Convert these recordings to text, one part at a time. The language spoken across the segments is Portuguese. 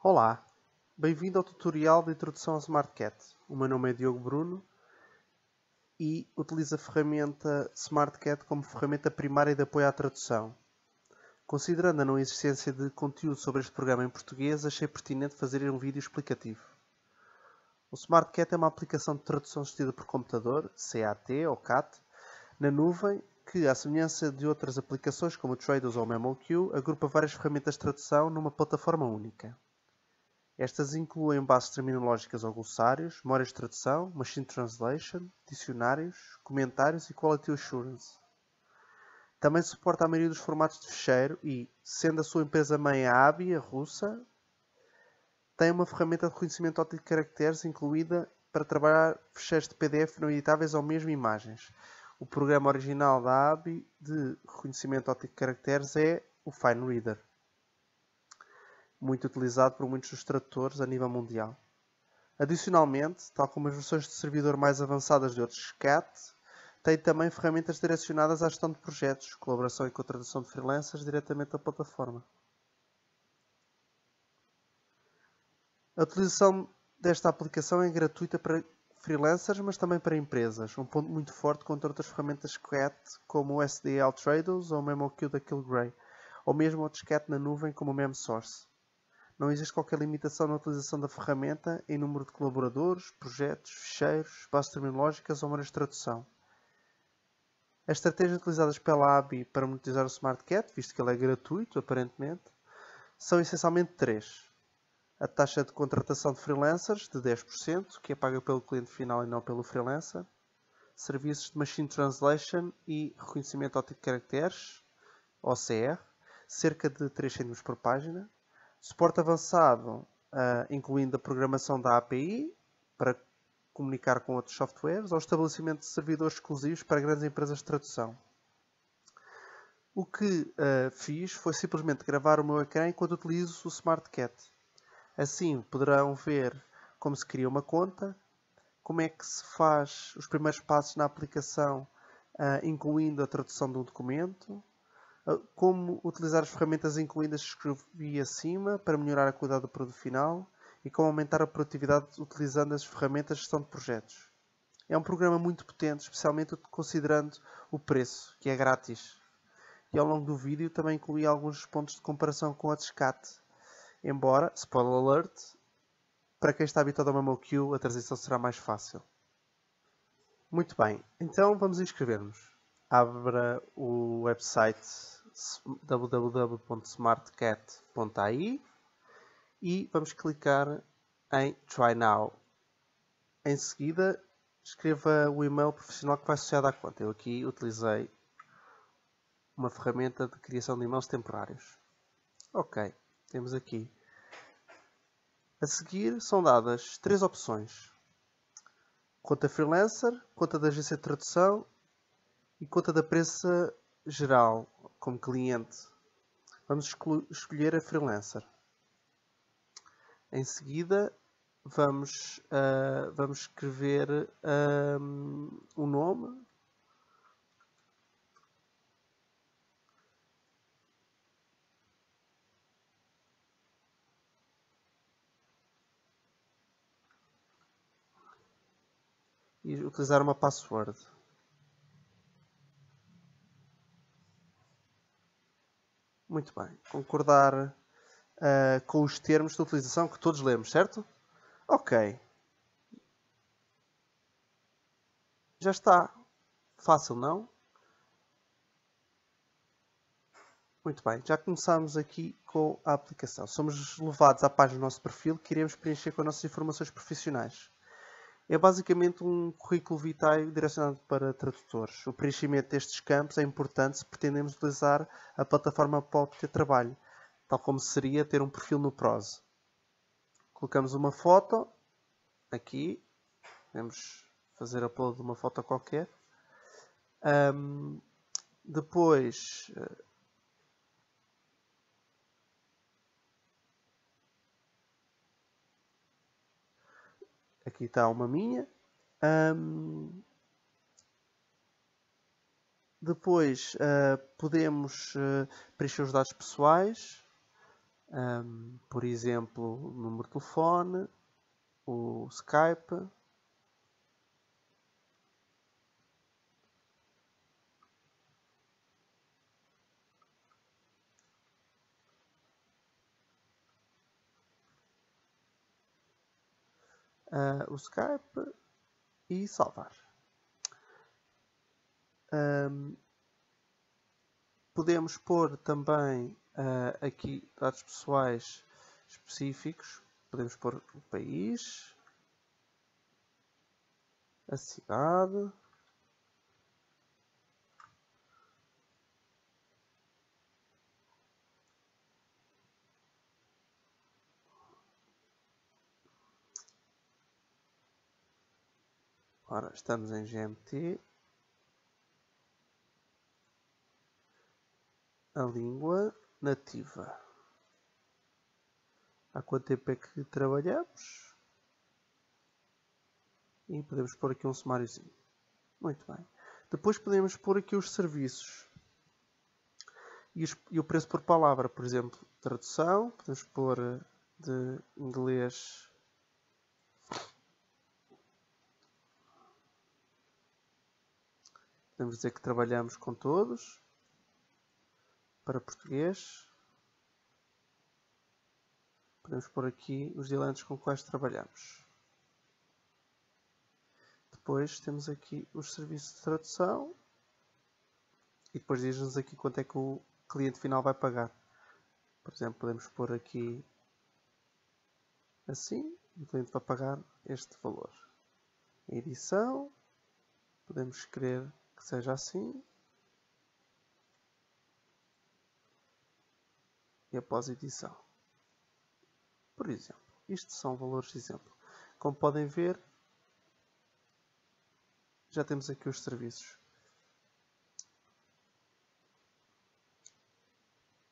Olá, bem-vindo ao tutorial de introdução ao SmartCat. O meu nome é Diogo Bruno e utilizo a ferramenta SmartCat como ferramenta primária de apoio à tradução. Considerando a não existência de conteúdo sobre este programa em português, achei pertinente fazer um vídeo explicativo. O SmartCat é uma aplicação de tradução assistida por computador, CAT ou CAT, na nuvem, que, à semelhança de outras aplicações como o Trados ou o MemoQ, agrupa várias ferramentas de tradução numa plataforma única. Estas incluem bases terminológicas ou glossários, memórias de tradução, machine translation, dicionários, comentários e quality assurance. Também suporta a maioria dos formatos de ficheiro e, sendo a sua empresa-mãe a ABI, a russa, tem uma ferramenta de reconhecimento óptico de caracteres incluída para trabalhar ficheiros de PDF não editáveis ou mesmo imagens. O programa original da ABI de reconhecimento óptico de caracteres é o FineReader, muito utilizado por muitos dos tradutores a nível mundial. Adicionalmente, tal como as versões de servidor mais avançadas de outros CAT, tem também ferramentas direcionadas à gestão de projetos, colaboração e contratação de freelancers diretamente da plataforma. A utilização desta aplicação é gratuita para freelancers, mas também para empresas, um ponto muito forte contra outras ferramentas CAT como o SDL Trados ou o MemoQ da Kilgrey, ou mesmo outros CAT na nuvem como o MemSource. Não existe qualquer limitação na utilização da ferramenta em número de colaboradores, projetos, ficheiros, bases terminológicas ou meios de tradução. As estratégias utilizadas pela ABI para monetizar o SmartCat, visto que ele é gratuito, aparentemente, são essencialmente três. A taxa de contratação de freelancers, de 10%, que é paga pelo cliente final e não pelo freelancer. Serviços de Machine Translation e Reconhecimento Óptico de Caracteres, OCR, cerca de 3 cêntimos por página. Suporte avançado, incluindo a programação da API para comunicar com outros softwares ou estabelecimento de servidores exclusivos para grandes empresas de tradução. O que fiz foi simplesmente gravar o meu ecrã enquanto utilizo o SmartCat. Assim poderão ver como se cria uma conta, como é que se faz os primeiros passos na aplicação, incluindo a tradução de um documento, como utilizar as ferramentas incluídas que escrevi acima para melhorar a qualidade do produto final e como aumentar a produtividade utilizando as ferramentas de gestão de projetos. É um programa muito potente, especialmente considerando o preço, que é grátis. E ao longo do vídeo também incluí alguns pontos de comparação com a CAT. Embora, spoiler alert, para quem está habituado ao MemoQ, a transição será mais fácil. Muito bem, então vamos inscrever-nos. Abra o website www.smartcat.ai e vamos clicar em Try Now. Em seguida, escreva o e-mail profissional que vai associado à conta. Eu aqui utilizei uma ferramenta de criação de e-mails temporários. Ok, temos aqui. A seguir são dadas 3 opções. Conta freelancer, conta da agência de tradução e conta da prensa geral, como cliente. Vamos escolher a freelancer. Em seguida, vamos escrever o nome. E utilizar uma password. Muito bem. Concordar com os termos de utilização que todos lemos, certo? Ok. Já está. Fácil, não? Muito bem. Já começamos aqui com a aplicação. Somos levados à página do nosso perfil que iremos preencher com as nossas informações profissionais. É basicamente um currículo vitae direcionado para tradutores. O preenchimento destes campos é importante se pretendemos utilizar a plataforma para obter trabalho, tal como seria ter um perfil no Prose. Colocamos uma foto, aqui, podemos fazer upload de uma foto qualquer. Depois, aqui está uma minha. Depois podemos preencher os dados pessoais. por exemplo, o número de telefone, o Skype. O Skype e salvar. Podemos pôr também aqui dados pessoais específicos. Podemos pôr o país, a cidade, ora, estamos em GMT, a língua nativa. Há quanto tempo é que trabalhamos? E podemos pôr aqui um sumáriozinho. Muito bem. Depois podemos pôr aqui os serviços. E o preço por palavra, por exemplo, tradução. Podemos pôr de inglês. Podemos dizer que trabalhamos com todos. Para português. Podemos pôr aqui os dialetos com quais trabalhamos. Depois temos aqui os serviços de tradução. E depois diz-nos aqui quanto é que o cliente final vai pagar. Por exemplo, podemos pôr aqui assim. O cliente vai pagar este valor. A edição. Podemos querer que seja assim. E após edição. Por exemplo, isto são valores de exemplo. Como podem ver, já temos aqui os serviços.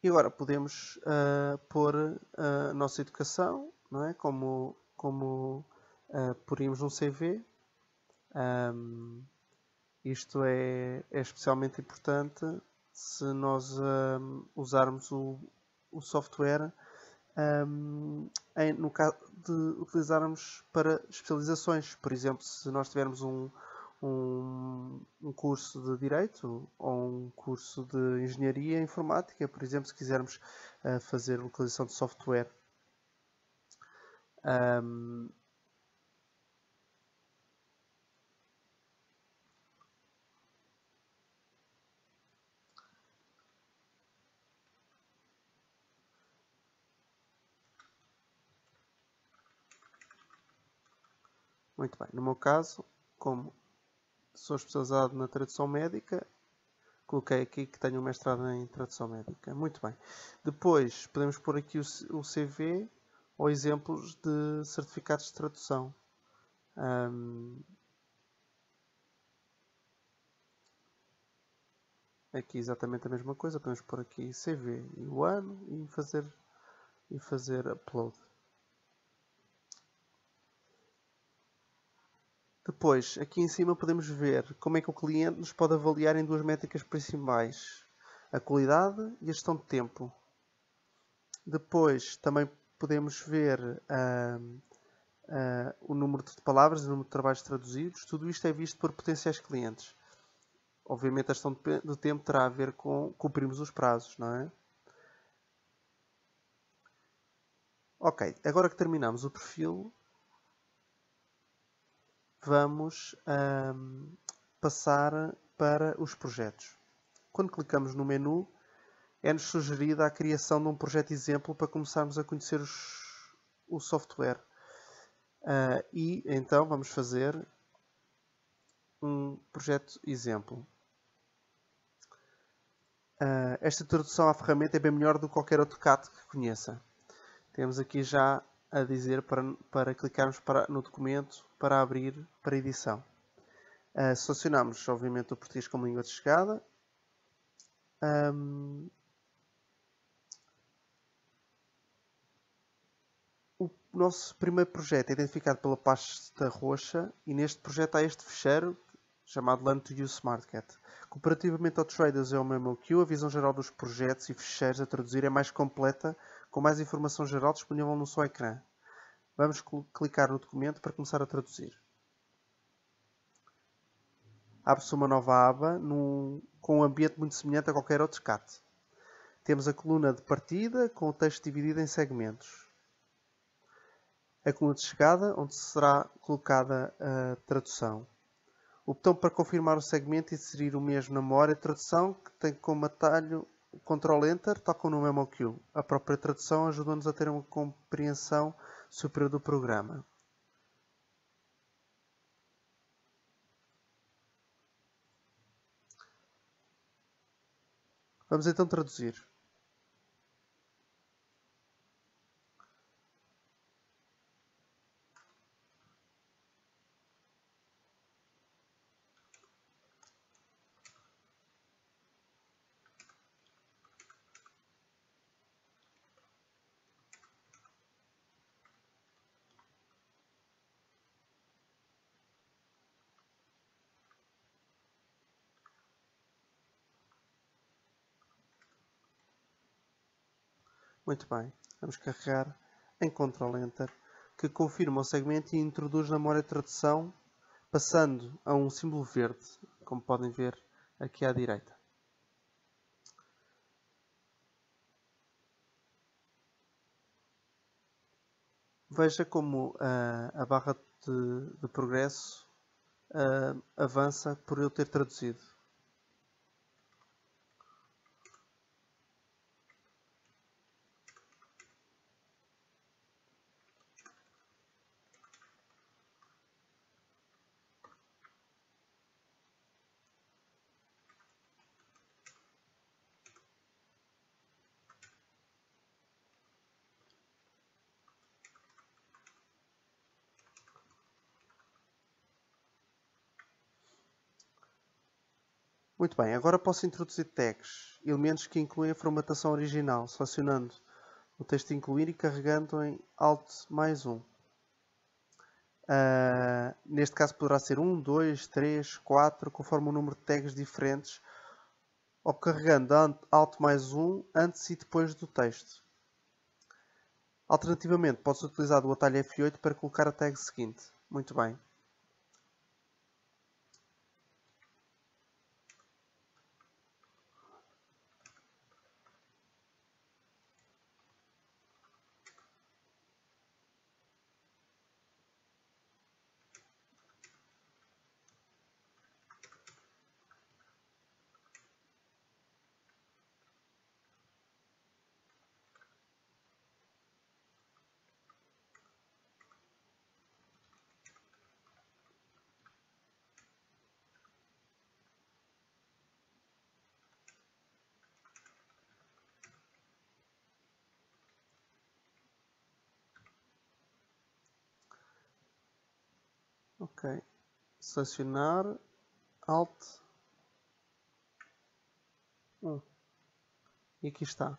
E agora podemos pôr a nossa educação, não é? Como poríamos um CV. Isto é especialmente importante se nós usarmos o software no caso de utilizarmos para especializações. Por exemplo, se nós tivermos um curso de Direito ou um curso de Engenharia Informática, por exemplo, se quisermos fazer localização de software. Muito bem, no meu caso, como sou especializado na tradução médica, coloquei aqui que tenho um mestrado em tradução médica. Muito bem. Depois podemos pôr aqui o CV ou exemplos de certificados de tradução. Aqui exatamente a mesma coisa. Podemos pôr aqui CV e o ano e fazer upload. Depois, aqui em cima podemos ver como é que o cliente nos pode avaliar em duas métricas principais. A qualidade e a gestão de tempo. Depois, também podemos ver o número de palavras e o número de trabalhos traduzidos. Tudo isto é visto por potenciais clientes. Obviamente, a gestão do tempo terá a ver com cumprirmos os prazos, não é? Ok, agora que terminamos o perfil, vamos passar para os projetos. Quando clicamos no menu, é-nos sugerida a criação de um projeto exemplo para começarmos a conhecer o software. E então vamos fazer um projeto exemplo. Esta introdução à ferramenta é bem melhor do que qualquer outro CAT que conheça. Temos aqui já a dizer para clicarmos no documento para abrir para edição. Selecionamos, obviamente, o português como língua de chegada. O nosso primeiro projeto é identificado pela pasta roxa e neste projeto há este ficheiro chamado Learn to Use SmartCat. Comparativamente ao Traders e ao MemoQ, a visão geral dos projetos e ficheiros a traduzir é mais completa com mais informação geral disponível num só ecrã. Vamos clicar no documento para começar a traduzir. Abre-se uma nova aba com um ambiente muito semelhante a qualquer outro CAT. Temos a coluna de partida com o texto dividido em segmentos. A coluna de chegada, onde será colocada a tradução. O botão para confirmar o segmento e inserir o mesmo na memória de tradução, que tem como atalho o Ctrl Enter, tal como no MemoQ. A própria tradução ajuda-nos a ter uma compreensão superior do programa. Vamos então traduzir. Muito bem, vamos carregar em Ctrl Enter, que confirma o segmento e introduz na memória de tradução, passando a um símbolo verde, como podem ver aqui à direita. Veja como a barra de progresso avança por eu ter traduzido. Muito bem, agora posso introduzir tags, elementos que incluem a formatação original, selecionando o texto incluir e carregando em Alt mais 1. Neste caso poderá ser 1, 2, 3, 4, conforme o número de tags diferentes, ou carregando Alt mais 1 antes e depois do texto. Alternativamente, pode-se utilizar o atalho F8 para colocar a tag seguinte. Muito bem. Ok. Selecionar Alt 1. E aqui está.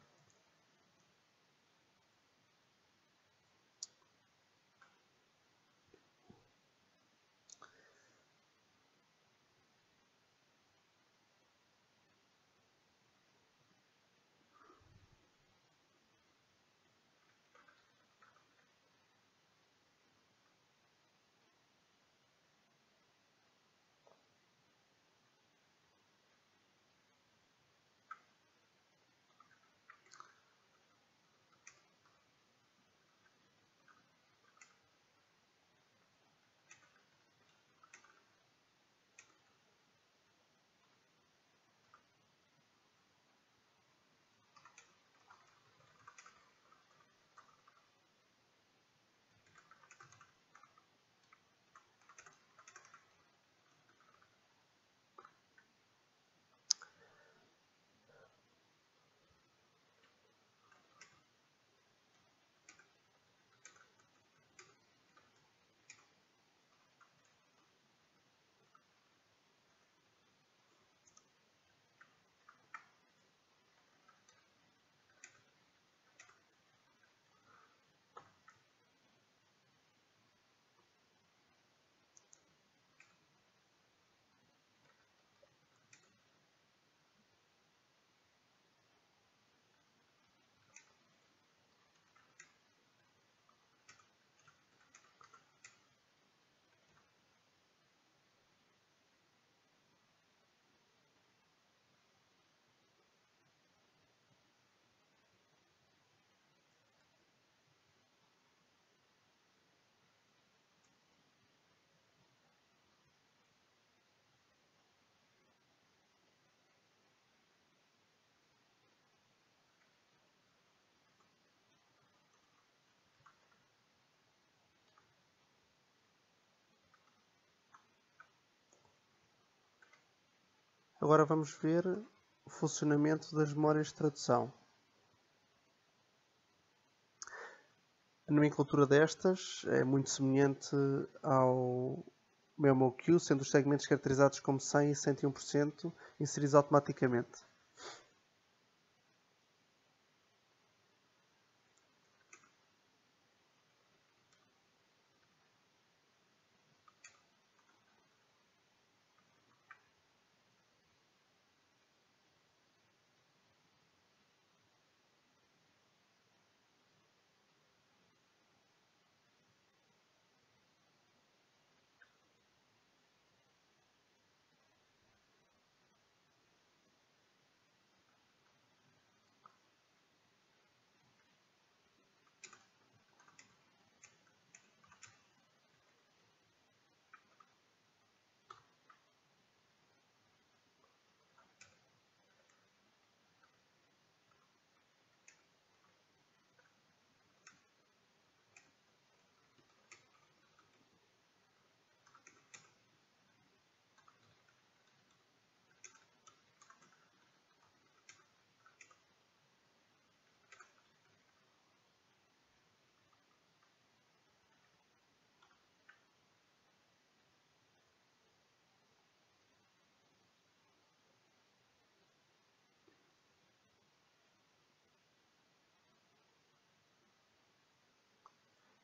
Agora vamos ver o funcionamento das memórias de tradução. A nomenclatura destas é muito semelhante ao MemoQ, sendo os segmentos caracterizados como 100 e 101% inseridos automaticamente.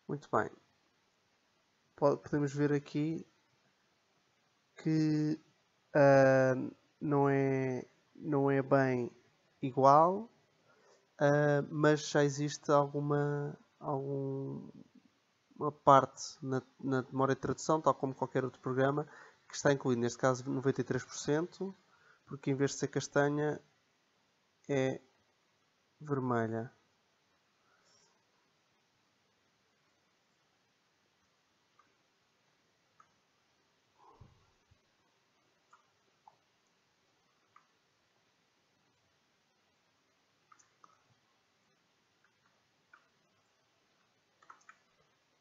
Muito bem. Podemos ver aqui que não é bem igual, mas já existe alguma parte na memória de tradução, tal como qualquer outro programa, que está incluído. Neste caso 93%, porque em vez de ser castanha é vermelha.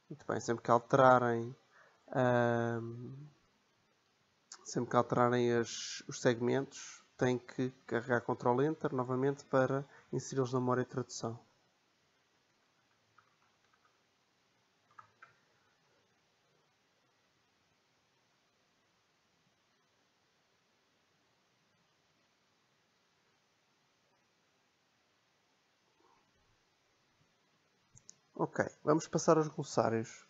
Muito bem, sempre que alterarem os segmentos, tem que carregar Ctrl Enter novamente para inseri-los na memória de tradução. Ok, vamos passar aos glossários.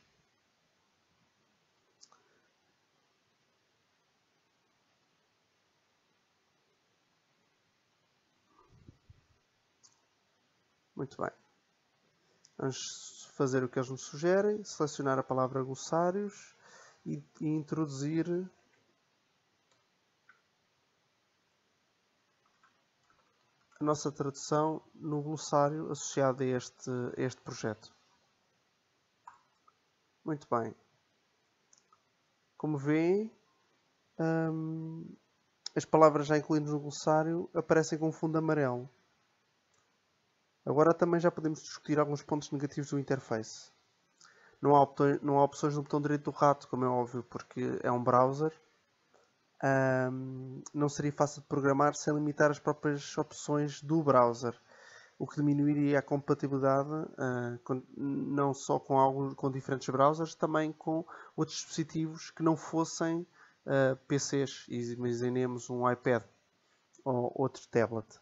Muito bem. Vamos fazer o que eles nos sugerem, selecionar a palavra glossários e introduzir a nossa tradução no glossário associado a este projeto. Muito bem. Como vêem, as palavras já incluídas no glossário aparecem com fundo amarelo. Agora também já podemos discutir alguns pontos negativos do interface. Não há opções no botão direito do rato, como é óbvio, porque é um browser. Não seria fácil de programar sem limitar as próprias opções do browser, o que diminuiria a compatibilidade não só com diferentes browsers, também com outros dispositivos que não fossem PCs. Imaginemos um iPad ou outro tablet.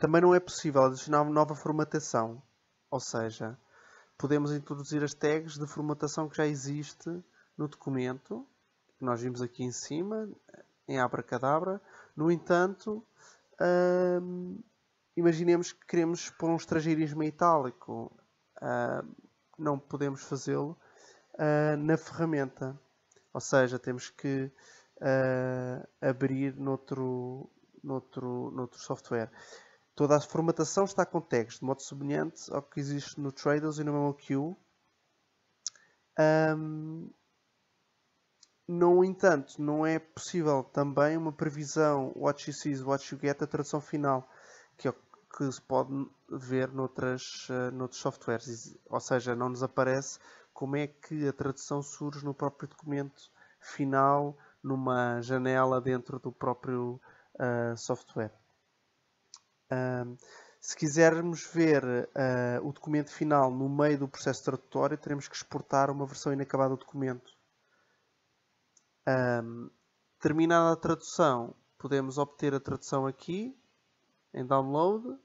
Também não é possível adicionar uma nova formatação, ou seja, podemos introduzir as tags de formatação que já existe no documento, que nós vimos aqui em cima, em Abracadabra. No entanto, imaginemos que queremos pôr um estrangeirismo itálico. Não podemos fazê-lo na ferramenta. Ou seja, temos que abrir noutro software. Toda a formatação está com tags, de modo semelhante ao que existe no Trados e no MemoQ. No entanto, não é possível também uma previsão what you see is what you get, a tradução final, que é o que se pode ver noutros softwares. Ou seja, não nos aparece como é que a tradução surge no próprio documento final numa janela dentro do próprio software. Se quisermos ver o documento final no meio do processo tradutório, teremos que exportar uma versão inacabada do documento. Terminada a tradução, podemos obter a tradução aqui, em Download,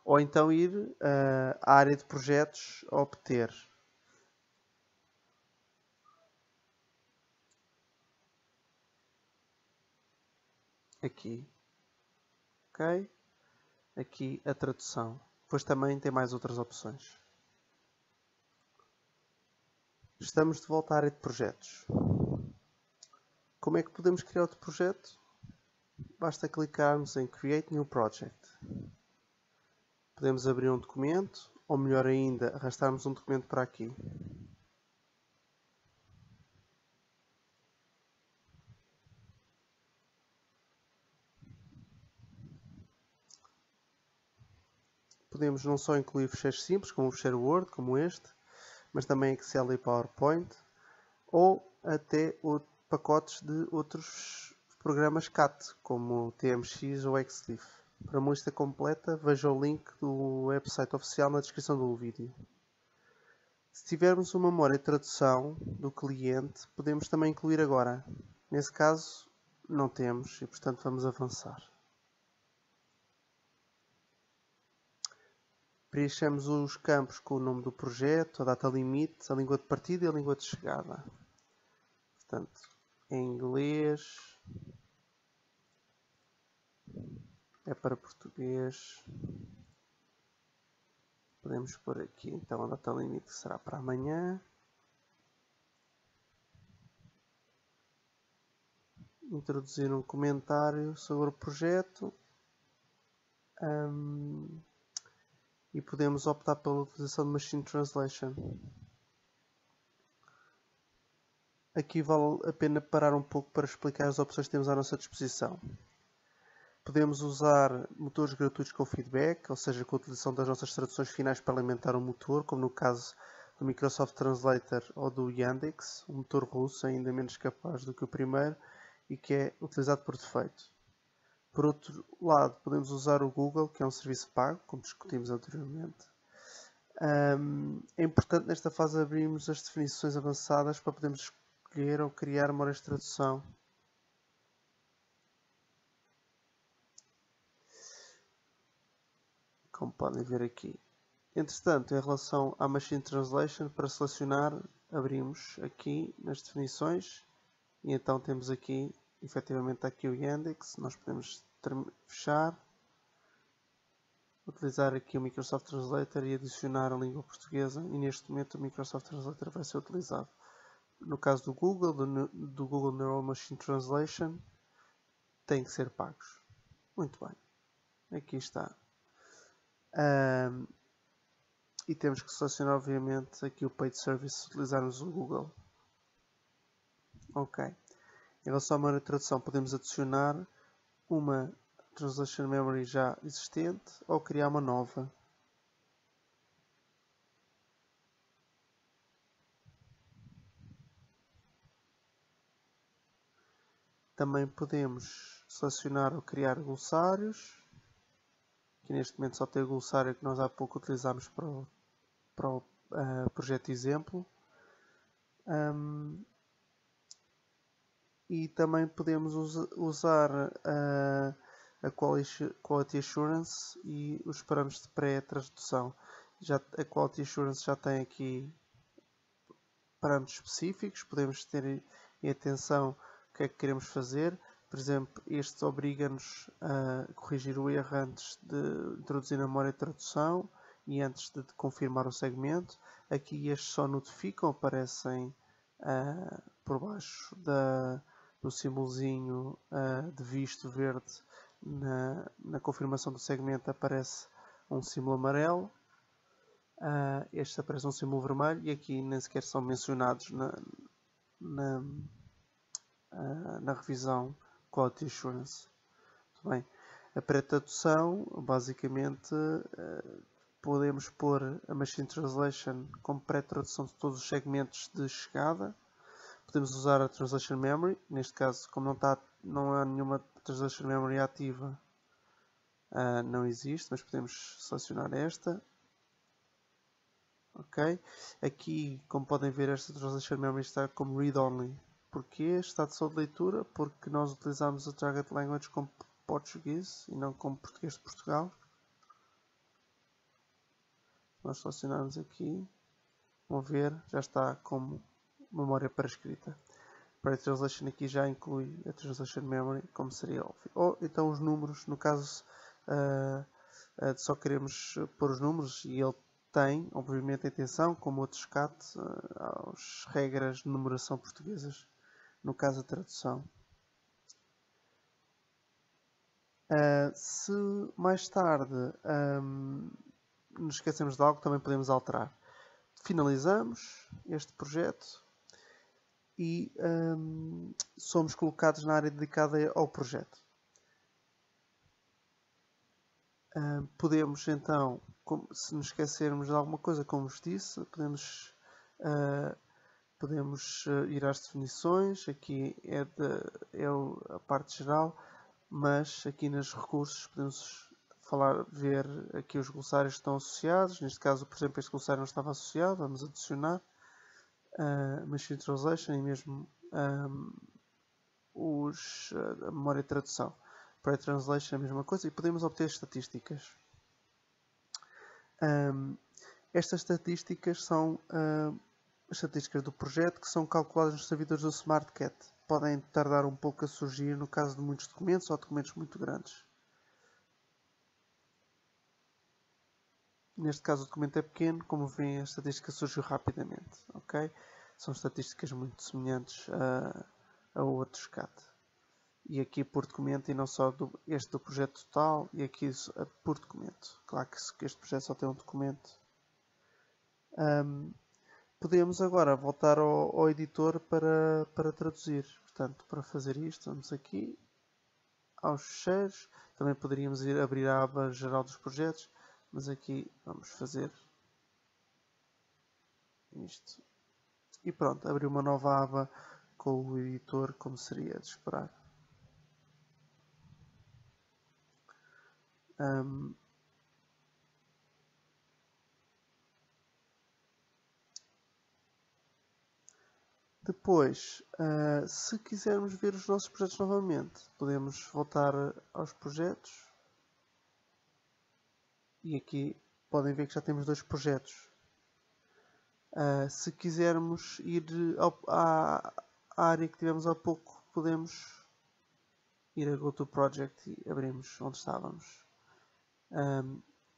ou então ir à área de projetos a obter. Aqui. Ok? Aqui a tradução. Depois também tem mais outras opções. Estamos de volta à área de projetos. Como é que podemos criar outro projeto? Basta clicarmos em Create New Project. Podemos abrir um documento, ou melhor ainda, arrastarmos um documento para aqui. Podemos não só incluir fecheiros simples, como o fecheiro Word, como este, mas também Excel e PowerPoint, ou até pacotes de outros programas CAT, como o TMX ou XLIF. Para uma lista completa, veja o link do website oficial na descrição do vídeo. Se tivermos uma memória de tradução do cliente, podemos também incluir agora. Nesse caso, não temos e, portanto, vamos avançar. Preenchemos os campos com o nome do projeto, a data limite, a língua de partida e a língua de chegada. Portanto, em inglês, é para português. Podemos pôr aqui então a data limite que será para amanhã. Introduzir um comentário sobre o projeto. E podemos optar pela utilização de Machine Translation. Aqui vale a pena parar um pouco para explicar as opções que temos à nossa disposição. Podemos usar motores gratuitos com feedback, ou seja, com a utilização das nossas traduções finais para alimentar um motor, como no caso do Microsoft Translator ou do Yandex, um motor russo ainda menos capaz do que o primeiro e que é utilizado por defeito. Por outro lado, podemos usar o Google, que é um serviço pago, como discutimos anteriormente. É importante nesta fase abrirmos as definições avançadas para podermos escolher ou criar memórias de tradução. Como podem ver aqui. Entretanto, em relação à Machine Translation, para selecionar, abrimos aqui nas definições e então temos aqui, efetivamente, aqui o Yandex. Nós podemos fechar, utilizar aqui o Microsoft Translator e adicionar a língua portuguesa, e neste momento o Microsoft Translator vai ser utilizado. No caso do Google, do Google Neural Machine Translation, tem que ser pagos. Muito bem. Aqui está. E temos que selecionar, obviamente, aqui o Paid Service se utilizarmos o Google. Ok. Em relação à memória de tradução, podemos adicionar uma Translation Memory já existente ou criar uma nova. Também podemos selecionar ou criar glossários. Aqui neste momento só tem o glossário que nós há pouco utilizámos para o projeto exemplo. E também podemos usar a Quality Assurance e os parâmetros de pré-tradução. A Quality Assurance já tem aqui parâmetros específicos, podemos ter em atenção o que é que queremos fazer. Por exemplo, este obriga-nos a corrigir o erro antes de introduzir na memória de tradução e antes de confirmar o segmento. Aqui estes só notificam, aparecem por baixo do símbolozinho de visto verde. Na confirmação do segmento aparece um símbolo amarelo. Este aparece um símbolo vermelho e aqui nem sequer são mencionados na revisão Quality Assurance. Muito bem. A pré-tradução, basicamente, podemos pôr a Machine Translation como pré-tradução de todos os segmentos de chegada. Podemos usar a Translation Memory, neste caso, como não há nenhuma Translation Memory ativa, não existe, mas podemos selecionar esta. Ok? Aqui, como podem ver, esta Translation Memory está como Read Only. Porquê? Está de só de leitura, porque nós utilizamos a Target Language como português e não como português de Portugal. Nós selecionarmos aqui, vão ver, já está como memória para escrita. Para a Translation aqui já inclui a Translation Memory, como seria óbvio. Ou então os números, no caso só queremos pôr os números e ele tem, obviamente, a intenção, como outros CAT, às regras de numeração portuguesas, no caso a tradução. Se mais tarde nos esquecemos de algo, também podemos alterar. Finalizamos este projeto e somos colocados na área dedicada ao projeto. Podemos então, se nos esquecermos de alguma coisa, como vos disse, podemos ir às definições. Aqui é a parte geral, mas aqui nos recursos podemos ver aqui os glossários que estão associados. Neste caso, por exemplo, este glossário não estava associado, vamos adicionar Machine Translation e mesmo a memória de tradução. Para a Translation é a mesma coisa e podemos obter estatísticas. Estas estatísticas são as estatísticas do projeto que são calculadas nos servidores do SmartCat. Podem tardar um pouco a surgir no caso de muitos documentos ou documentos muito grandes. Neste caso o documento é pequeno, como veem a estatística surgiu rapidamente. Okay? São estatísticas muito semelhantes a outros CAT. E aqui por documento e não só este do projeto total e aqui por documento. Claro que este projeto só tem um documento. Podemos agora voltar ao editor para traduzir. Portanto, para fazer isto, vamos aqui aos fecheiros. Também poderíamos abrir a aba geral dos projetos, mas aqui vamos fazer isto. E pronto, abriu uma nova aba com o editor, como seria de esperar. Depois, se quisermos ver os nossos projetos novamente, podemos voltar aos projetos. E aqui podem ver que já temos 2 projetos. Se quisermos ir à área que tivemos há pouco, podemos ir a GoToProject e abrimos onde estávamos.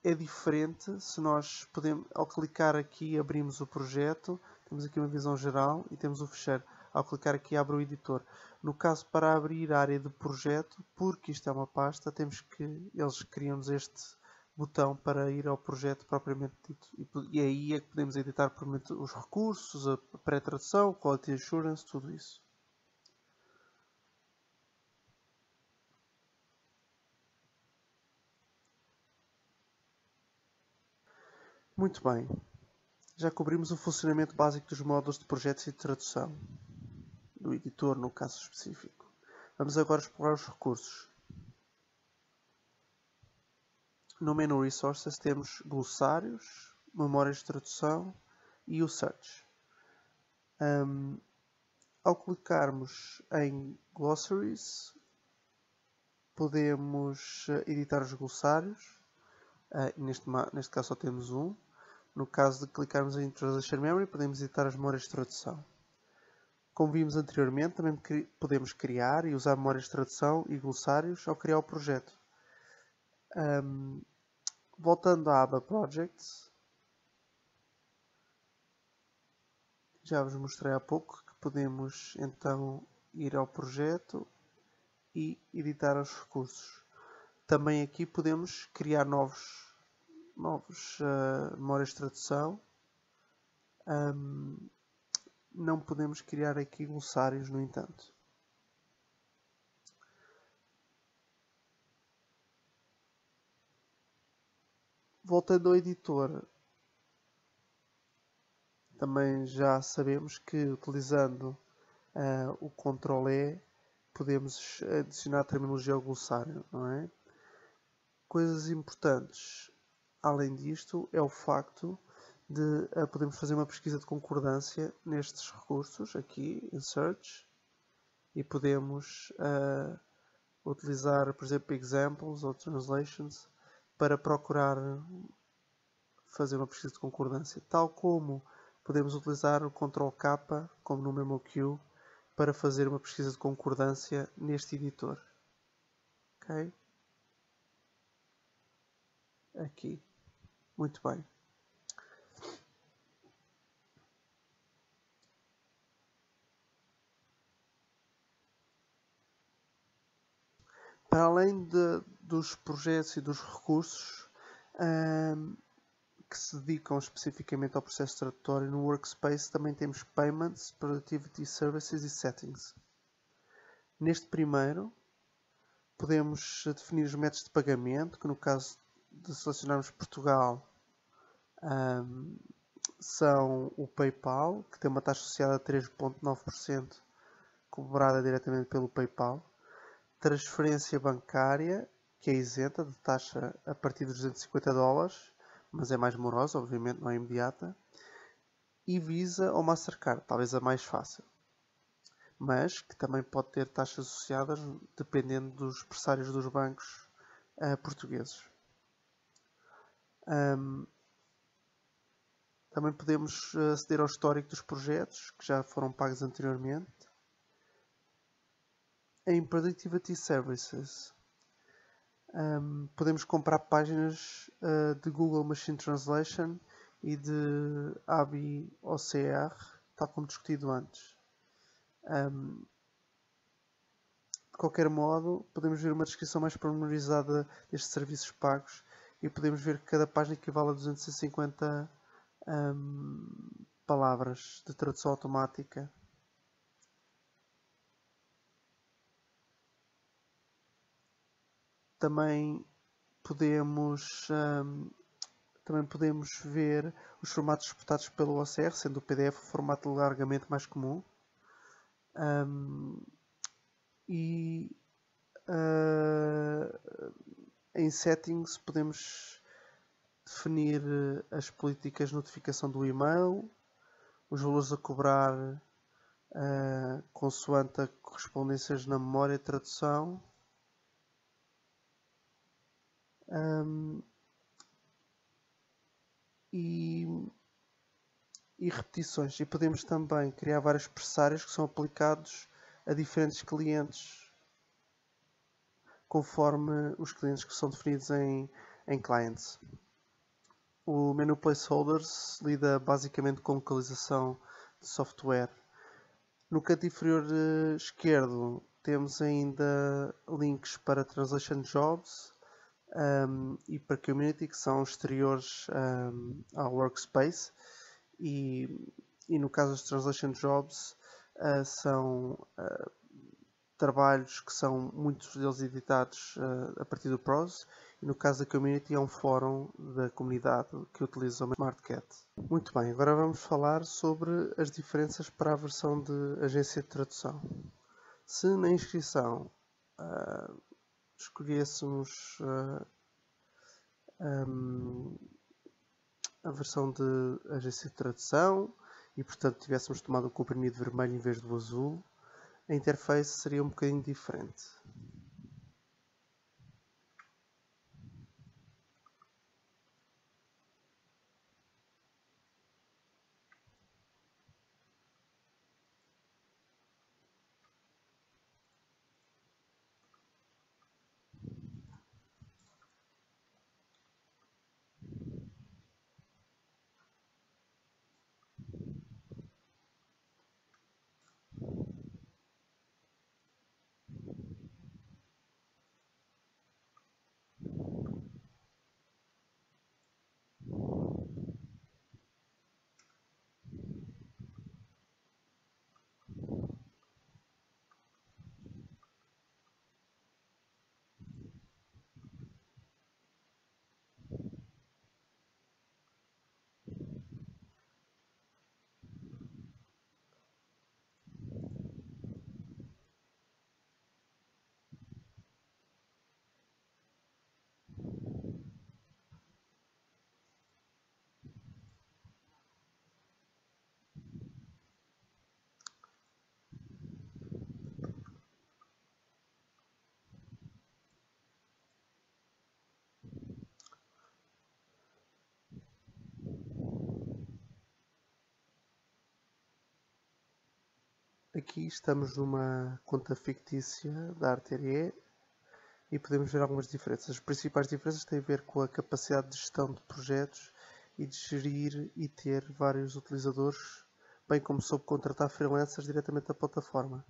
É diferente se nós ao clicar aqui abrimos o projeto, temos aqui uma visão geral e temos o fecheiro. Ao clicar aqui abre o editor. No caso, para abrir a área de projeto, porque isto é uma pasta, eles criam-nos este botão para ir ao projeto propriamente dito. E aí é que podemos editar os recursos, a pré-tradução, quality assurance, tudo isso. Muito bem. Já cobrimos o funcionamento básico dos módulos de projetos e de tradução. Do editor, no caso específico. Vamos agora explorar os recursos. No menu Resources temos glossários, memórias de tradução e o Search. Ao clicarmos em Glossaries, podemos editar os glossários. Neste caso só temos um. No caso de clicarmos em Translation Memory, podemos editar as memórias de tradução. Como vimos anteriormente, também podemos criar e usar memórias de tradução e glossários ao criar o projeto. Voltando à aba Projects, já vos mostrei há pouco que podemos então ir ao projeto e editar os recursos. Também aqui podemos criar novos memórias de tradução. Não podemos criar aqui glossários, no entanto. Voltando ao editor, também já sabemos que utilizando o Ctrl E, podemos adicionar a terminologia ao glossário, não é? Coisas importantes, além disto, é o facto de podermos fazer uma pesquisa de concordância nestes recursos, aqui em Search, e podemos utilizar, por exemplo, examples ou translations para procurar fazer uma pesquisa de concordância, tal como podemos utilizar o Ctrl K, como no MemoQ, para fazer uma pesquisa de concordância neste editor. Ok? Aqui. Muito bem. Para além dos projetos e dos recursos que se dedicam especificamente ao processo tradutório, no Workspace também temos Payments, Productivity Services e Settings. Neste primeiro, podemos definir os métodos de pagamento, que no caso de selecionarmos Portugal, são o PayPal, que tem uma taxa associada a 3,9%, cobrada diretamente pelo PayPal. Transferência bancária, que é isenta de taxa a partir dos $250, mas é mais morosa, obviamente, não é imediata. E Visa ou Mastercard, talvez a mais fácil, mas que também pode ter taxas associadas dependendo dos pressários dos bancos portugueses. Também podemos aceder ao histórico dos projetos que já foram pagos anteriormente. Em Productivity Services, podemos comprar páginas de Google Machine Translation e de ABI OCR, tal como discutido antes. De qualquer modo, podemos ver uma descrição mais pormenorizada destes serviços pagos e podemos ver que cada página equivale a 250 palavras de tradução automática. Também podemos ver os formatos suportados pelo OCR, sendo o PDF o formato largamente mais comum. Em Settings podemos definir as políticas de notificação do e-mail, os valores a cobrar consoante a correspondências na memória de tradução. E repetições. E podemos também criar vários pressários que são aplicados a diferentes clientes, conforme os clientes que são definidos em clients. O menu Placeholders lida basicamente com localização de software. No canto inferior esquerdo temos ainda links para Translation Jobs e para Community, que são exteriores ao Workspace. E no caso dos Translation Jobs, são trabalhos que são muitos deles editados a partir do Prose, e no caso da Community é um fórum da comunidade que utiliza o SmartCat. Muito bem, agora vamos falar sobre as diferenças para a versão de agência de tradução. Se na inscrição escolhêssemos a versão de agência de tradução e portanto tivéssemos tomado o comprimido vermelho em vez do azul, a interface seria um bocadinho diferente. Aqui estamos numa conta fictícia da Arterie e podemos ver algumas diferenças. As principais diferenças têm a ver com a capacidade de gestão de projetos e de gerir e ter vários utilizadores, bem como subcontratar freelancers diretamente da plataforma.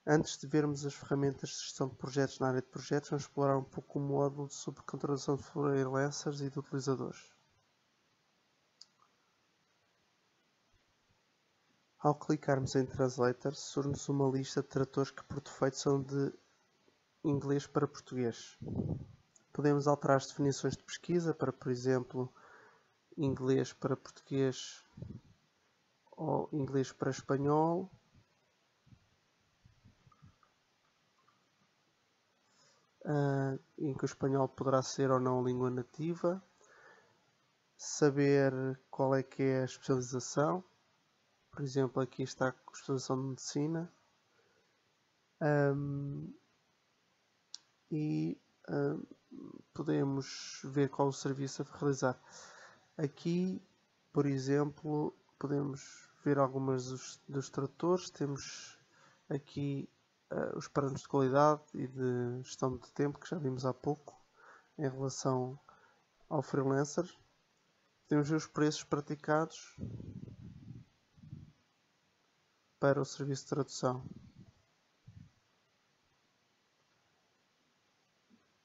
Antes de vermos as ferramentas de gestão de projetos na área de projetos, vamos explorar um pouco o módulo de subcontratação de freelancers e de utilizadores. Ao clicarmos em Translator, surge-nos uma lista de tradutores que por defeito são de inglês para português. Podemos alterar as definições de pesquisa para, por exemplo, inglês para português ou inglês para espanhol. Em que o espanhol poderá ser ou não língua nativa. Saber qual é que é a especialização. Por exemplo, aqui está a especialização de medicina. Podemos ver qual o serviço a realizar. Aqui, por exemplo, podemos ver algumas dos tradutores. Temos aqui os parâmetros de qualidade e de gestão de tempo que já vimos há pouco em relação ao freelancer. Podemos ver os preços praticados para o serviço de tradução.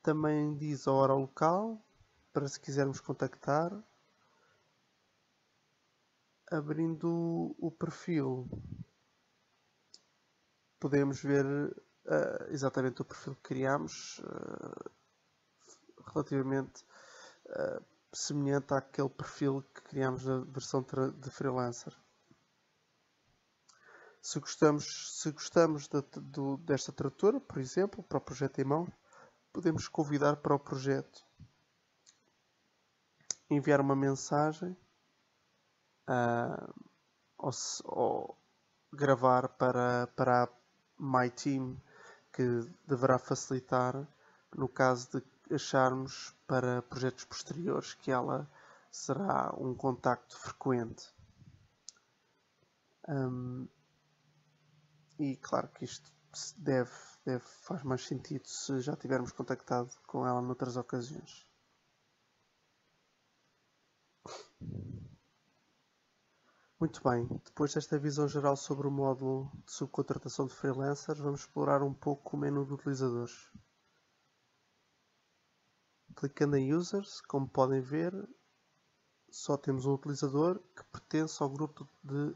Também diz a hora local, para se quisermos contactar. Abrindo o perfil, podemos ver exatamente o perfil que criamos, relativamente semelhante àquele perfil que criamos na versão de freelancer. Se gostamos desta tradutora, por exemplo, para o projeto em mão, podemos convidar para o projeto, enviar uma mensagem ou gravar para a My Team, que deverá facilitar no caso de acharmos para projetos posteriores que ela será um contacto frequente. E claro que isto faz mais sentido se já tivermos contactado com ela noutras ocasiões. Muito bem, depois desta visão geral sobre o módulo de subcontratação de freelancers, vamos explorar um pouco o menu de utilizadores. Clicando em Users, como podem ver, só temos um utilizador que pertence ao grupo de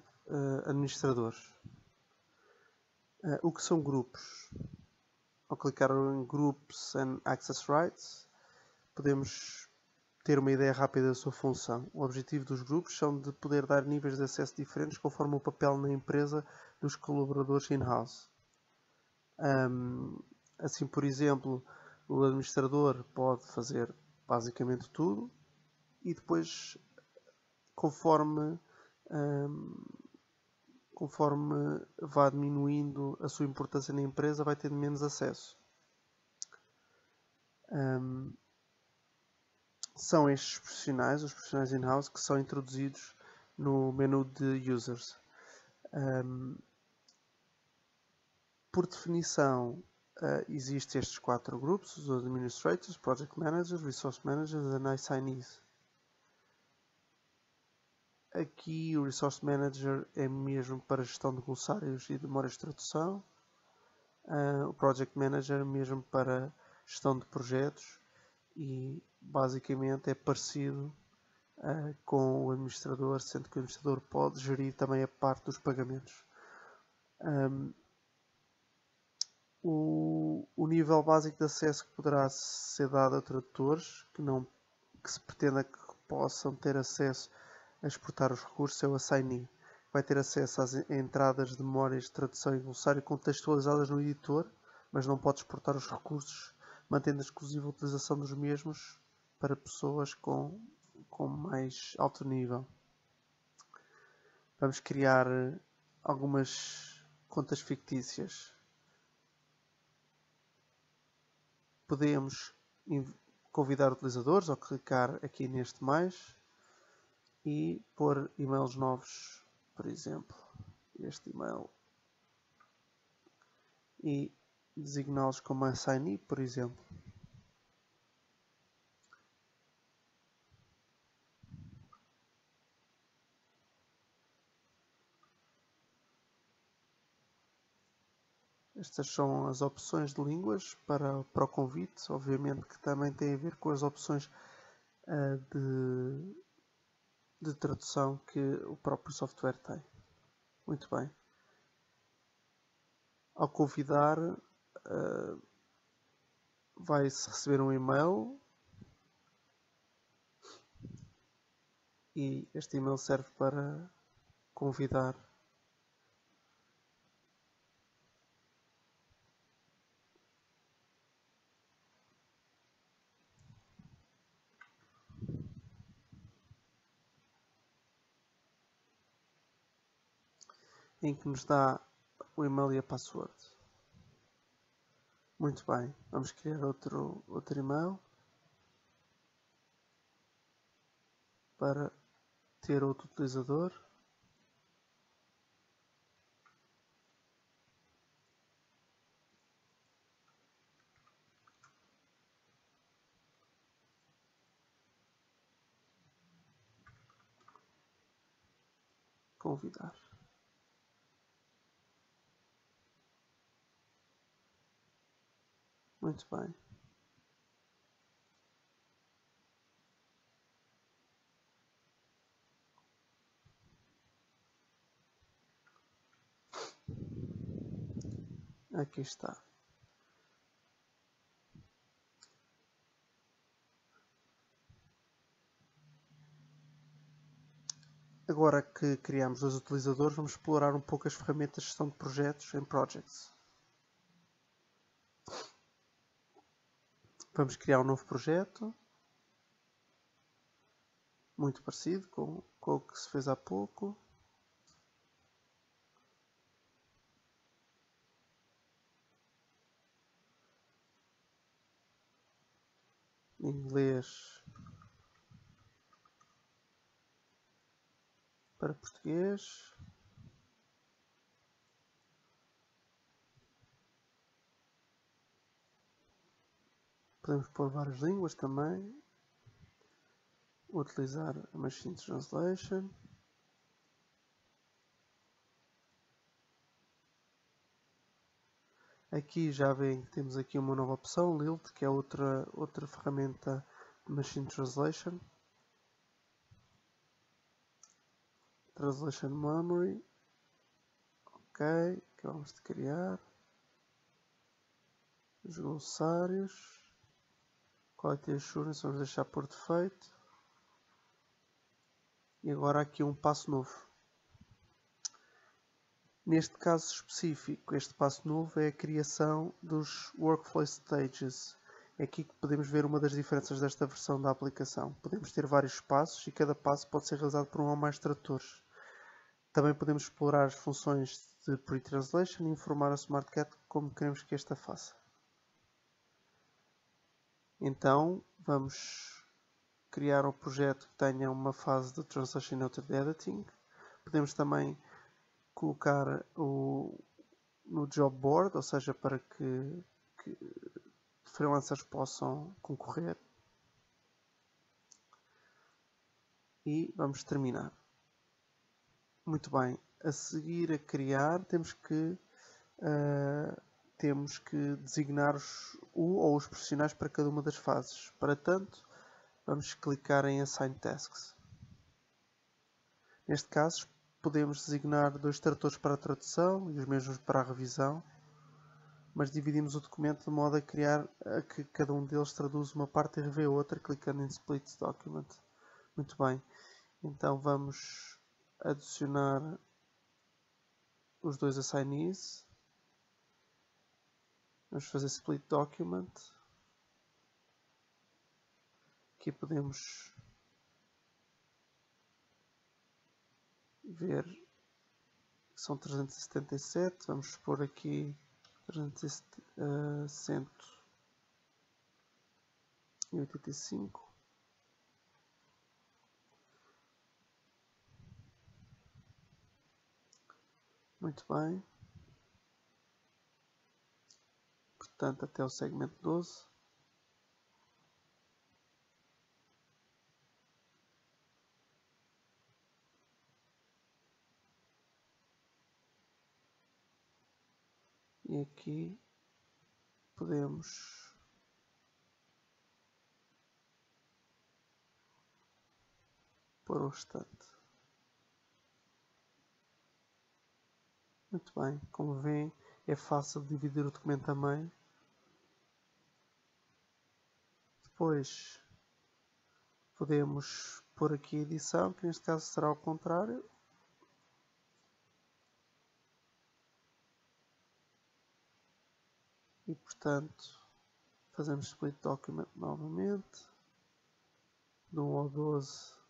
administradores. O que são grupos? Ao clicar em Groups and Access Rights, podemos ter uma ideia rápida da sua função. O objetivo dos grupos são de poder dar níveis de acesso diferentes conforme o papel na empresa dos colaboradores in-house. Assim, por exemplo, o administrador pode fazer basicamente tudo e depois, conforme vá diminuindo a sua importância na empresa, vai tendo menos acesso. São estes profissionais, os profissionais in-house, que são introduzidos no menu de Users. Por definição, existem estes 4 grupos: os Administrators, Project Managers, Resource Managers e Assignees. Aqui o Resource Manager é mesmo para gestão de glossários e de memórias de tradução. O Project Manager é mesmo para gestão de projetos e basicamente é parecido com o administrador, sendo que o administrador pode gerir também a parte dos pagamentos. O nível básico de acesso que poderá ser dado a tradutores que se pretenda que possam ter acesso a exportar os recursos é o Assignee. Vai ter acesso às entradas de memórias de tradução e glossário contextualizadas no editor, mas não pode exportar os recursos, mantendo a exclusiva utilização dos mesmos para pessoas com mais alto nível. Vamos criar algumas contas fictícias. Podemos convidar utilizadores ou clicar aqui neste mais e pôr e-mails novos, por exemplo. Este e-mail e designá-los como assignee, por exemplo. Estas são as opções de línguas para o convite, obviamente que também tem a ver com as opções de tradução que o próprio software tem. Muito bem. Ao convidar, vai-se receber um e-mail e este e-mail serve para convidar em que nos dá o e-mail e a password. Muito bem, vamos criar outro e-mail para ter outro utilizador. Convidar. Muito bem. Aqui está. Agora que criamos dois utilizadores, vamos explorar um pouco as ferramentas de gestão de projetos em Projects. Vamos criar um novo projeto, muito parecido com o que se fez há pouco. Em inglês para português. Podemos pôr várias línguas também. Utilizar a Machine Translation. Aqui já veem que temos aqui uma nova opção, Lilt, que é outra ferramenta de Machine Translation. Translation Memory. Ok, acabamos de criar. Os glossários. Quality Assurance, vamos deixar por defeito. E agora aqui um passo novo. Neste caso específico, este passo novo é a criação dos Workflow Stages. É aqui que podemos ver uma das diferenças desta versão da aplicação. Podemos ter vários passos e cada passo pode ser realizado por um ou mais tradutores. Também podemos explorar as funções de Pre-Translation e informar a SmartCat como queremos que esta faça. Então, vamos criar um projeto que tenha uma fase de Translation Noted Editing. Podemos também colocar no job board, ou seja, para que freelancers possam concorrer. E vamos terminar. Muito bem. A seguir a criar, temos que designar os profissionais para cada uma das fases. Para tanto, vamos clicar em Assign Tasks. Neste caso, podemos designar 2 tradutores para a tradução e os mesmos para a revisão, mas dividimos o documento de modo a que cada um deles traduz uma parte e revê a outra, clicando em Split Document. Muito bem, então vamos adicionar os 2 assignees. Vamos fazer Split Document. Aqui podemos ver que são 377. Vamos pôr aqui 185. Muito bem. portanto até o segmento 12. E aqui podemos pôr o restante. Muito bem, como veem, é fácil de dividir o documento a meio. Depois podemos pôr aqui a edição, que neste caso será ao contrário. E portanto, fazemos split document novamente, de 1 ao 12.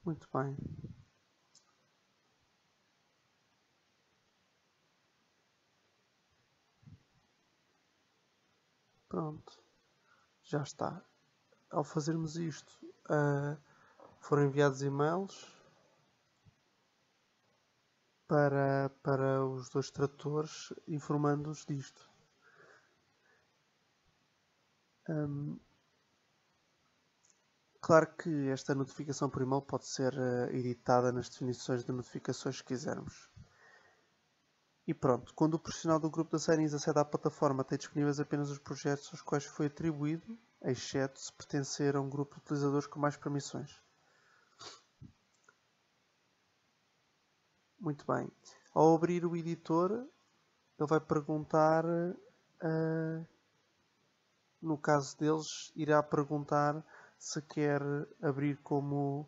Muito bem. Pronto, já está. Ao fazermos isto, foram enviados e-mails para os dois tradutores informando-os disto. Claro que esta notificação por e-mail pode ser editada nas definições de notificações se quisermos. E pronto, quando o profissional do grupo da Settings acede à plataforma, tem disponíveis apenas os projetos aos quais foi atribuído, exceto se pertencer a um grupo de utilizadores com mais permissões. Muito bem. Ao abrir o editor, ele vai perguntar, no caso deles, irá perguntar se quer abrir como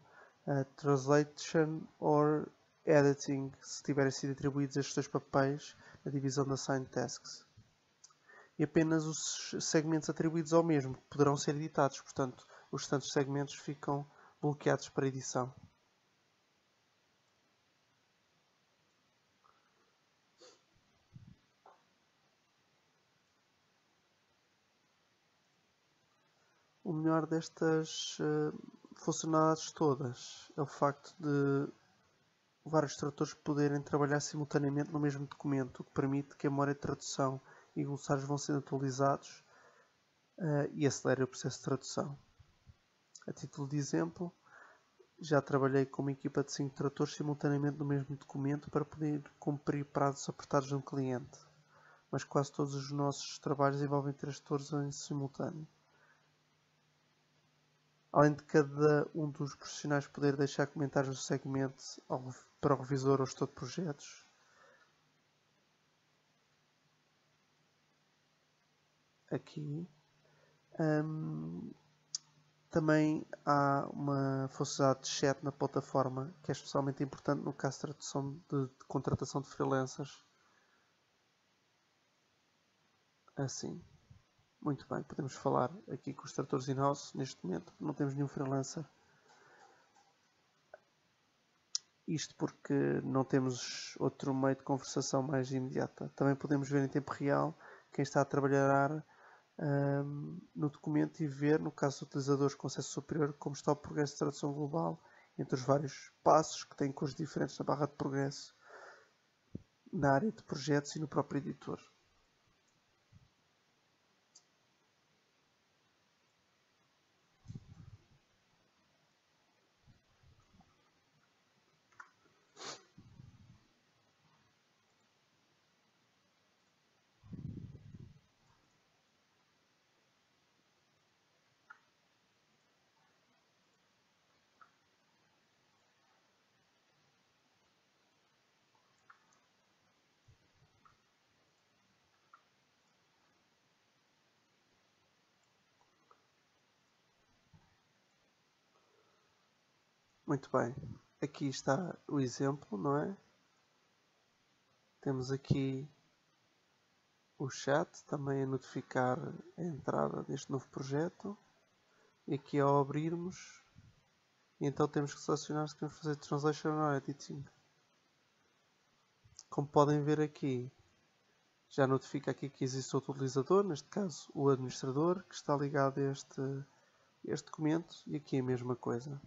Translation or Editing, se tiverem sido atribuídos estes dois papéis na divisão da Assigned Tasks. E apenas os segmentos atribuídos ao mesmo poderão ser editados, portanto, os restantes segmentos ficam bloqueados para edição. O melhor destas funcionalidades todas é o facto de vários tradutores poderem trabalhar simultaneamente no mesmo documento, o que permite que a memória de tradução e glossários vão sendo atualizados e acelera o processo de tradução. A título de exemplo, já trabalhei com uma equipa de 5 tradutores simultaneamente no mesmo documento para poder cumprir prazos apertados de um cliente, mas quase todos os nossos trabalhos envolvem 3 tradutores em simultâneo. Além de cada um dos profissionais poder deixar comentários no segmento para o revisor ou gestor de projetos, aqui também há uma funcionalidade de chat na plataforma que é especialmente importante no caso de tradução de contratação de freelancers. Assim. Muito bem, podemos falar aqui com os tradutores in-house. Neste momento não temos nenhum freelancer. Isto porque não temos outro meio de conversação mais imediata. Também podemos ver em tempo real quem está a trabalhar no documento e ver, no caso de utilizadores com acesso superior, como está o progresso de tradução global entre os vários passos que têm cores diferentes na barra de progresso, na área de projetos e no próprio editor. Muito bem. Aqui está o exemplo, não é? Temos aqui o chat também a notificar a entrada deste novo projeto. E aqui ao abrirmos, então temos que selecionar se queremos fazer Translation ou Editing. Como podem ver aqui, já notifica aqui que existe outro utilizador, neste caso o administrador, que está ligado a este documento, e aqui a mesma coisa.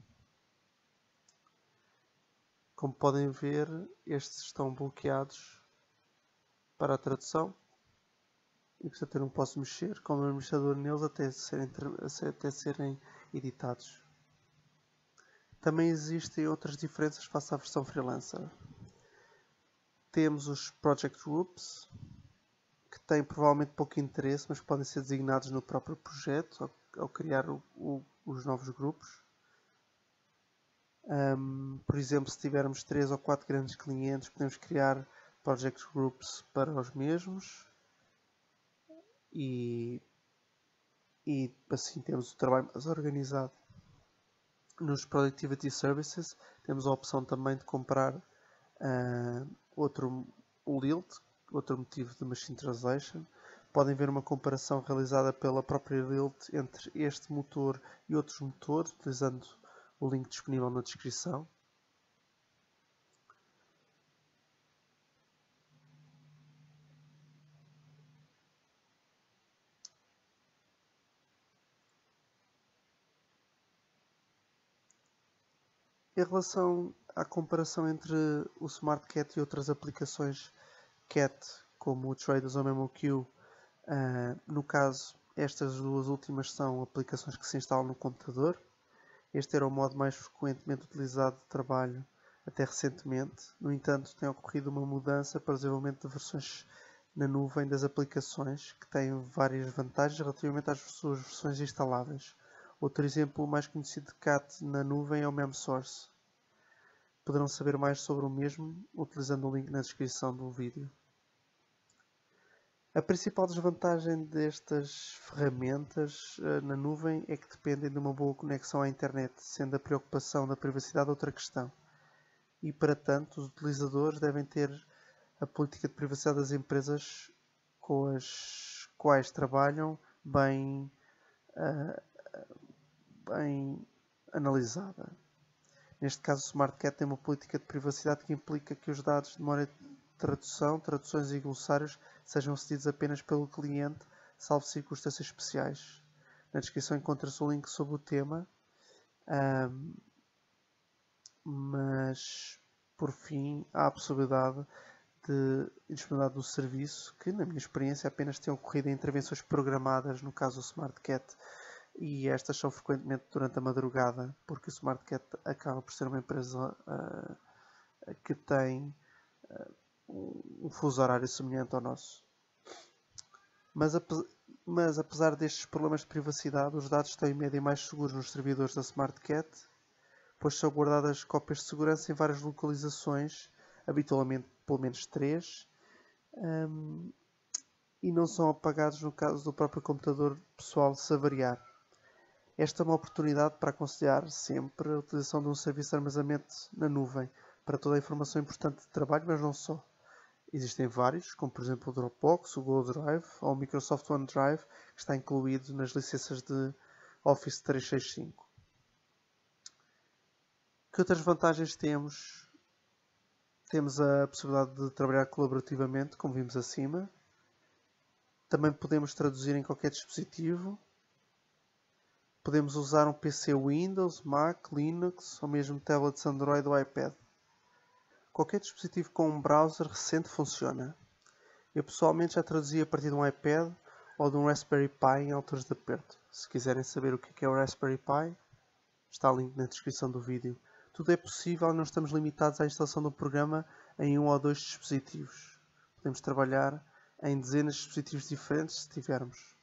Como podem ver, estes estão bloqueados para a tradução e portanto eu não posso mexer como administrador neles até serem editados. Também existem outras diferenças face à versão freelancer. Temos os Project Groups, que têm provavelmente pouco interesse, mas podem ser designados no próprio projeto ao criar os novos grupos. Por exemplo, se tivermos 3 ou 4 grandes clientes, podemos criar Project Groups para os mesmos e assim temos o trabalho mais organizado. Nos Productivity Services temos a opção também de comprar o LILT, outro motivo de Machine Translation. Podem ver uma comparação realizada pela própria LILT entre este motor e outros motores, utilizando o link disponível na descrição. Em relação à comparação entre o SmartCat e outras aplicações CAT, como o Traders ou MemoQ, no caso, estas duas últimas são aplicações que se instalam no computador. Este era o modo mais frequentemente utilizado de trabalho até recentemente. No entanto, tem ocorrido uma mudança para o desenvolvimento de versões na nuvem das aplicações, que têm várias vantagens relativamente às suas versões instaláveis. Outro exemplo mais conhecido de CAT na nuvem é o MemSource. Poderão saber mais sobre o mesmo utilizando o link na descrição do vídeo. A principal desvantagem destas ferramentas na nuvem é que dependem de uma boa conexão à internet, sendo a preocupação da privacidade outra questão. E, para tanto, os utilizadores devem ter a política de privacidade das empresas com as quais trabalham bem analisada. Neste caso, o SmartCat tem uma política de privacidade que implica que os dados de memória de tradução, traduções e glossários sejam cedidos apenas pelo cliente, salvo circunstâncias especiais. Na descrição encontra-se o link sobre o tema, mas, por fim, há a possibilidade de disponibilidade do serviço, que, na minha experiência, apenas tem ocorrido em intervenções programadas, no caso do SmartCat, e estas são frequentemente durante a madrugada, porque o SmartCat acaba por ser uma empresa que tem um fuso horário semelhante ao nosso. Mas apesar destes problemas de privacidade, os dados estão em média mais seguros nos servidores da SmartCat, pois são guardadas cópias de segurança em várias localizações, habitualmente pelo menos 3, e não são apagados no caso do próprio computador pessoal se avariar. Esta é uma oportunidade para aconselhar sempre a utilização de um serviço de armazenamento na nuvem para toda a informação importante de trabalho, mas não só. Existem vários, como por exemplo o Dropbox, o Google Drive ou o Microsoft OneDrive, que está incluído nas licenças de Office 365. Que outras vantagens temos? Temos a possibilidade de trabalhar colaborativamente, como vimos acima. Também podemos traduzir em qualquer dispositivo. Podemos usar um PC Windows, Mac, Linux ou mesmo tablets Android ou iPad. Qualquer dispositivo com um browser recente funciona. Eu pessoalmente já traduzi a partir de um iPad ou de um Raspberry Pi em alturas de aperto. Se quiserem saber o que é o Raspberry Pi, está o link na descrição do vídeo. Tudo é possível e não estamos limitados à instalação do programa em um ou dois dispositivos. Podemos trabalhar em dezenas de dispositivos diferentes se tivermos.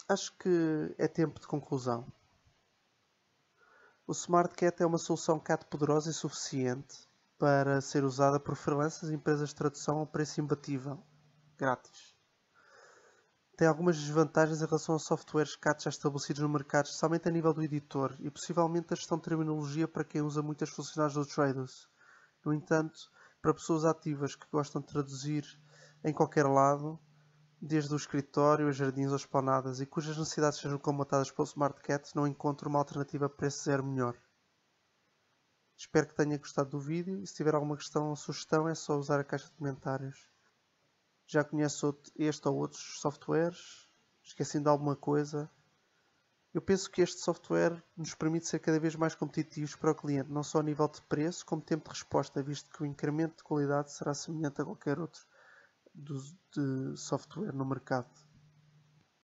Acho que é tempo de conclusão. O SmartCat é uma solução CAT poderosa e suficiente para ser usada por freelancers e empresas de tradução a um preço imbatível, grátis. tem algumas desvantagens em relação a softwares CAD já estabelecidos no mercado, especialmente a nível do editor, e possivelmente a gestão de terminologia para quem usa muitas funcionalidades do Trados. No entanto, para pessoas ativas que gostam de traduzir em qualquer lado, desde o escritório, os jardins ou esplanadas, e cujas necessidades sejam comatadas pelo SmartCat, não encontro uma alternativa a preço zero melhor. Espero que tenha gostado do vídeo, e se tiver alguma questão ou sugestão é só usar a caixa de comentários. Já conhece este ou outros softwares? Esquecendo de alguma coisa? Eu penso que este software nos permite ser cada vez mais competitivos para o cliente, não só a nível de preço, como tempo de resposta, visto que o incremento de qualidade será semelhante a qualquer outro de software no mercado.